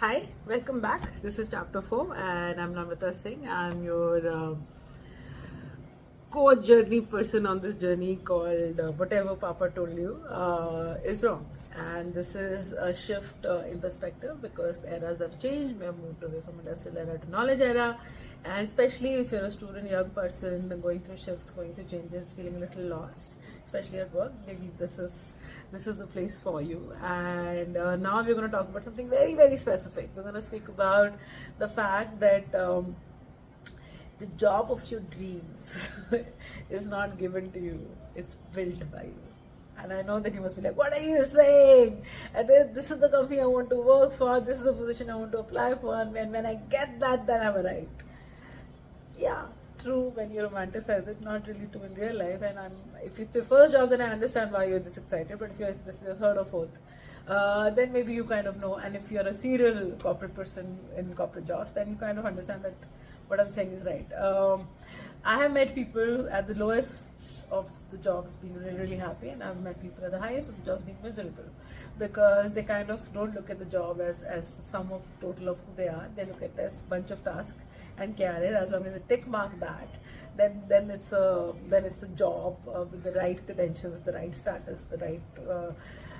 Hi, welcome back. This is chapter 4, and I'm Namrata Singh. I'm your coach journey person on this journey called Whatever Papa Told You is Wrong. And this is a shift in perspective because the eras have changed. We have moved away from industrial era to knowledge era. And especially if you're a student, young person, going through shifts, going through changes, feeling a little lost, especially at work, maybe this is the place for you. And now we're going to talk about something very, very specific. We're going to speak about the fact that the job of your dreams is not given to you, it's built by you. And I know that you must be like, what are you saying? And this is the company I want to work for, this is the position I want to apply for, and when I get that, then I'm arrived. Yeah, true when you romanticize it, not really true in real life. And if it's your first job, then I understand why you're this excited. But if this is your third or fourth, then maybe you kind of know. And if you're a serial corporate person in corporate jobs, then you kind of understand that what I'm saying is right. I have met people at the lowest of the jobs being really, really happy, and I've met people at the highest of the jobs being miserable because they kind of don't look at the job as the sum of total of who they are. They look at it as bunch of tasks and carry it. As long as they tick mark that, then it's a job with the right credentials, the right status, the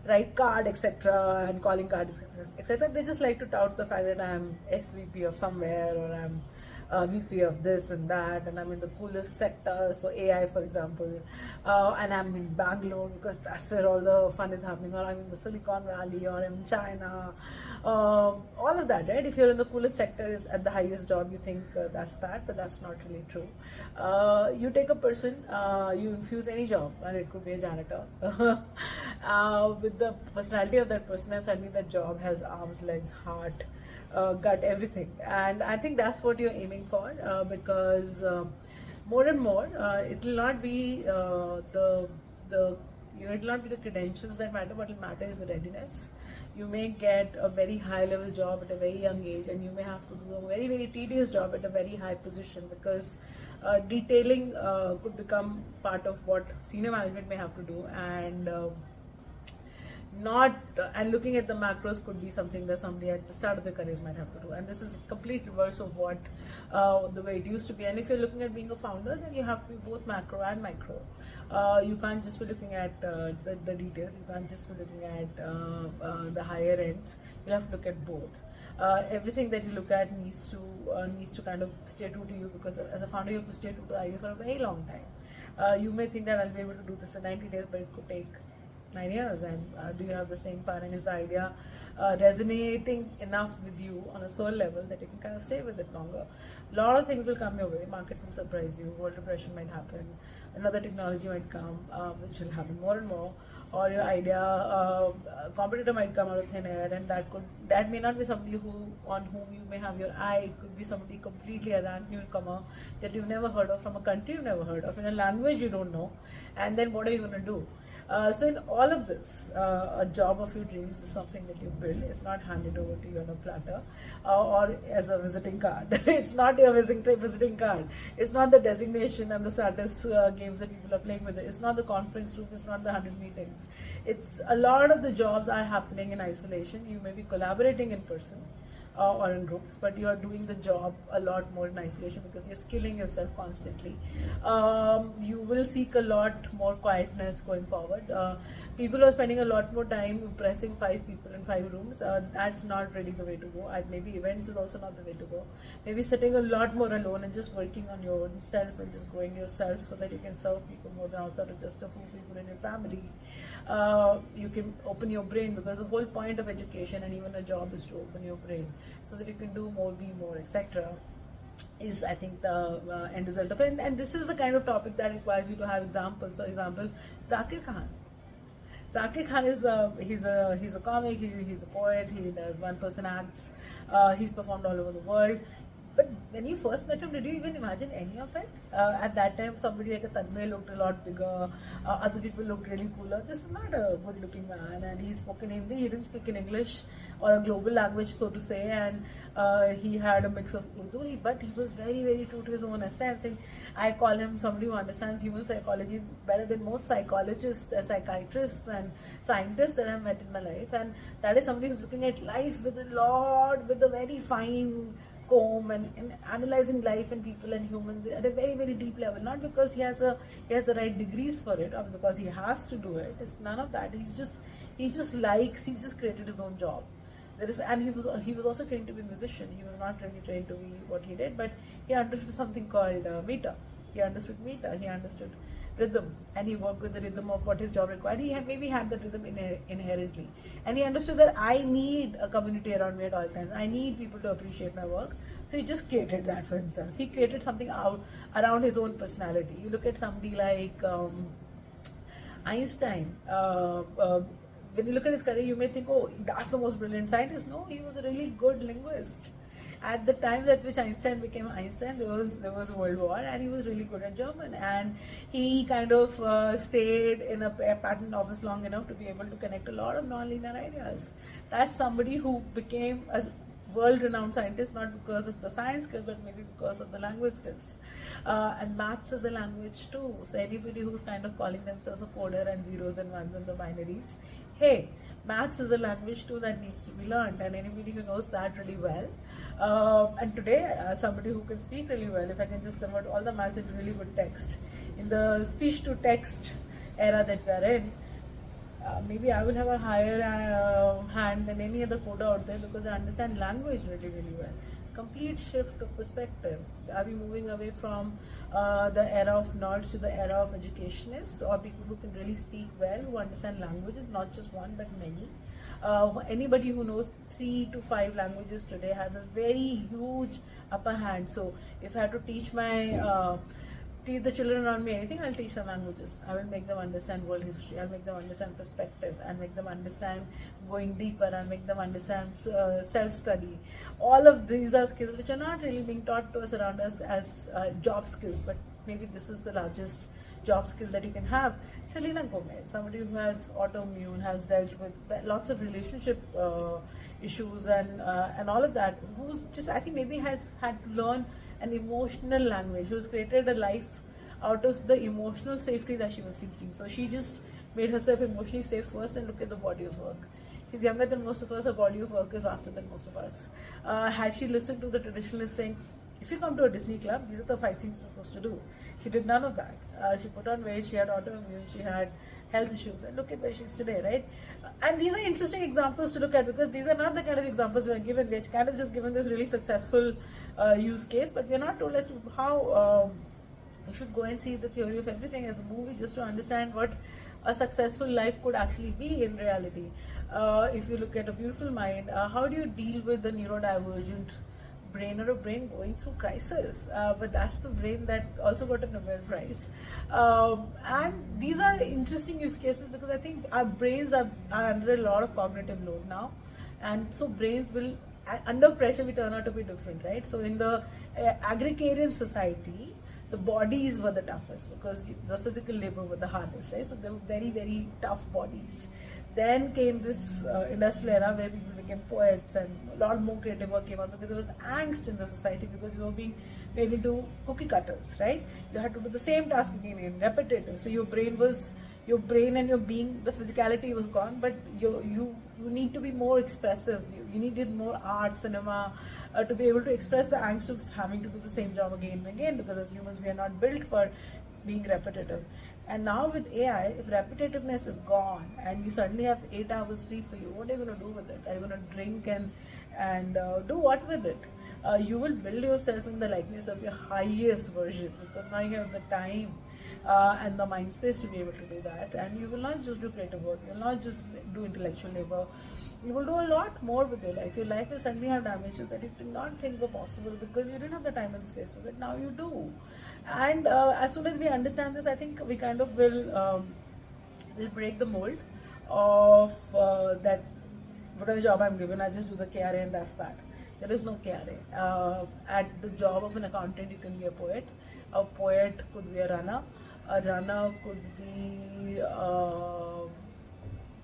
right card, etc., and calling cards, etc. They just like to tout the fact that I'm SVP of somewhere, or I'm VP of this and that, and I'm in the coolest sector, so AI, for example, and I'm in Bangalore because that's where all the fun is happening, or I'm in the Silicon Valley, or I'm in China, all of that, right? If you're in the coolest sector at the highest job, you think that's that, but that's not really true. You take a person, you infuse any job, and it could be a janitor, with the personality of that person, and suddenly that job has arms, legs, heart, gut, everything. And I think that's what you're aiming for, because more and more it will not be the it will not be the credentials that matter. What will matter is the readiness. You may get a very high level job at a very young age, and you may have to do a very, very tedious job at a very high position, because detailing could become part of what senior management may have to do, and not and looking at the macros could be something that somebody at the start of their careers might have to do. And this is a complete reverse of what the way it used to be. And if you're looking at being a founder, then you have to be both macro and micro. You can't just be looking at the details, you can't just be looking at the higher ends. You have to look at both. Everything that you look at needs to kind of stay true to you, because as a founder you have to stay true to the idea for a very long time. You may think that I'll be able to do this in 90 days, but it could take 9 years. And do you have the staying power, and is the idea resonating enough with you on a soul level that you can kind of stay with it longer? A lot of things will come your way. Market will surprise you, world depression might happen, another technology might come, which will happen more and more, or your idea, competitor might come out of thin air, and that may not be somebody on whom you may have your eye. It could be somebody completely a rank newcomer that you've never heard of, from a country you've never heard of, in a language you don't know. And then what are you going to do? So in all of this, a job of your dreams is something that you build. It's not handed over to you on a platter, or as a visiting card. It's not your visiting card. It's not the designation and the status games that people are playing with it. It's not the conference room. It's not the 100 meetings. It's a lot of the jobs are happening in isolation. You may be collaborating in person, or in groups, but you are doing the job a lot more in isolation because you're skilling yourself constantly. You will seek a lot more quietness going forward. People are spending a lot more time impressing 5 people in 5 rooms. That's not really the way to go. Maybe events is also not the way to go. Maybe sitting a lot more alone and just working on your own self and just growing yourself so that you can serve people more than outside of just a few people in your family. You can open your brain, because the whole point of education and even a job is to open your brain so that you can do more, be more, etc., is, I think, the end result of it. And this is the kind of topic that requires you to have examples. For example, Zakir Khan. Zakir Khan is he's a comic, he's a poet, he does one-person acts, he's performed all over the world. But when you first met him, did you even imagine any of it? At that time, somebody like a Tanmay looked a lot bigger. Other people looked really cooler. This is not a good-looking man, and he spoke in Hindi. He didn't speak in English or a global language, so to say, and he had a mix of Urdu. But he was very, very true to his own essence. And I call him somebody who understands human psychology better than most psychologists and psychiatrists and scientists that I've met in my life. And that is somebody who's looking at life with a very fine comb and analyzing life and people and humans at a very, very deep level. Not because he has the right degrees for it or because he has to do it. It's none of that. He's just created his own job. And he was also trained to be a musician. He was not really trained to be what he did, but he understood something called meter. He understood meter. He understood rhythm, and he worked with the rhythm of what his job required. He maybe had that rhythm inherently, and he understood that I need a community around me at all times. I need people to appreciate my work. So he just created that for himself. He created something out around his own personality. You look at somebody like Einstein. When you look at his career, you may think, oh, that's the most brilliant scientist. No, he was a really good linguist. At the times at which Einstein became Einstein, there was World War, and he was really good at German. And he kind of stayed in a patent office long enough to be able to connect a lot of non-linear ideas. That's somebody who became a world-renowned scientist, not because of the science skill, but maybe because of the language skills. And maths is a language too. So anybody who's kind of calling themselves a coder and zeros and ones and the binaries, hey, maths is a language too that needs to be learned, and anybody who knows that really well. And today, somebody who can speak really well, if I can just convert all the maths into really good text, in the speech-to-text era that we are in, maybe I will have a higher hand than any other coder out there because I understand language really, really well. Complete shift of perspective. Are we moving away from the era of nerds to the era of educationists, or people who can really speak well, who understand languages, not just one but many? Anybody who knows 3 to 5 languages today has a very huge upper hand. So if I had to teach the children around me anything, I'll teach them languages. I will make them understand world history. I'll make them understand perspective. I'll make them understand going deeper. I'll make them understand self-study. All of these are skills which are not really being taught to us around us as job skills, but maybe this is the largest job skill that you can have. Selena Gomez, somebody who has autoimmune, has dealt with lots of relationship issues and all of that, who's just, I think maybe has had to learn an emotional language, who's created a life out of the emotional safety that she was seeking. So she just made herself emotionally safe first, and look at the body of work. She's younger than most of us, her body of work is vaster than most of us. Had she listened to the traditionalists saying, if you come to a Disney club, these are the 5 things you're supposed to do. She did none of that. She put on weight, she had autoimmune, she had health issues, and look at where she is today, right? And these are interesting examples to look at, because these are not the kind of examples we are given. We're kind of just given this really successful use case, but we're not told as to how you should go and see The Theory of Everything as a movie just to understand what a successful life could actually be in reality. If you look at A Beautiful Mind, how do you deal with the neurodivergent brain, or a brain going through crisis? But that's the brain that also got a Nobel Prize. And these are interesting use cases because I think our brains are under a lot of cognitive load now, and so brains will, under pressure, we turn out to be different, right? So in the agrarian society, the bodies were the toughest because the physical labor were the hardest, right? So they were very, very tough bodies. Then came this industrial era where people became poets and a lot more creative work came out because there was angst in the society because we were being made into cookie cutters, right? You had to do the same task again and repetitive. So your brain and your being, the physicality was gone, but you need to be more expressive. You needed more art, cinema, to be able to express the angst of having to do the same job again and again, because as humans we are not built for being repetitive. And now with AI, if repetitiveness is gone and you suddenly have 8 hours free for you, what are you going to do with it? Are you going to drink and do what with it? You will build yourself in the likeness of your highest version, because now you have the time and the mind space to be able to do that. And you will not just do creative work, you will not just do intellectual labor, you will do a lot more with your life. Your life will suddenly have dimensions that you did not think were possible because you didn't have the time and space for it. Now you do. And as soon as we understand this, I think we kind of will break the mold of that whatever job I'm given, I just do the KRA and that's that. There is no KRA. At the job of an accountant, you can be a poet. A poet could be a runner. A runner could be a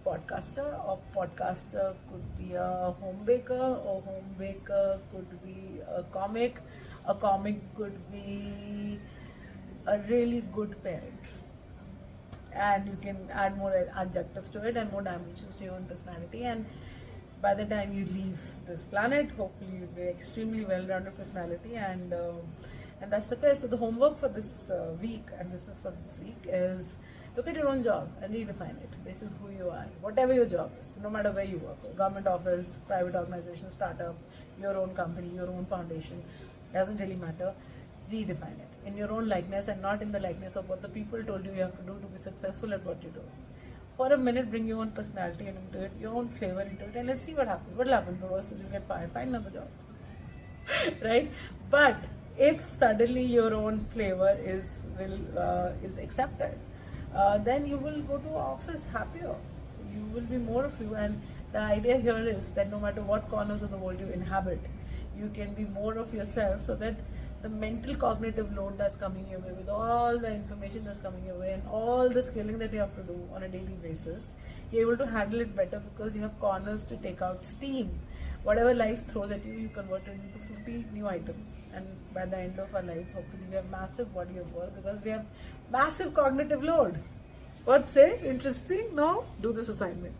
podcaster. A podcaster could be a home baker. A home baker could be a comic. A comic could be a really good parent. And you can add more adjectives to it and more dimensions to your own personality, and by the time you leave this planet, hopefully you'll be extremely well-rounded personality, and that's the case. So the homework for this week, and this is for this week, is look at your own job and redefine it. This is who you are, whatever your job is, no matter where you work, government office, private organization, startup, your own company, your own foundation, doesn't really matter. Redefine it in your own likeness and not in the likeness of what the people told you have to do to be successful at what you do. For a minute, bring your own personality into it, your own flavor into it, and let's see what happens. What will happen? The worst is you get fired, find another job. Right? But if suddenly your own flavor is accepted, then you will go to office happier. You will be more of you, and the idea here is that no matter what corners of the world you inhabit, you can be more of yourself, so that the mental cognitive load that's coming your way, with all the information that's coming your way and all the skilling that you have to do on a daily basis, you're able to handle it better because you have corners to take out steam. Whatever life throws at you, you convert it into 50 new items, and by the end of our lives, hopefully we have massive body of work because we have massive cognitive load. What say? Interesting? No? Do this assignment.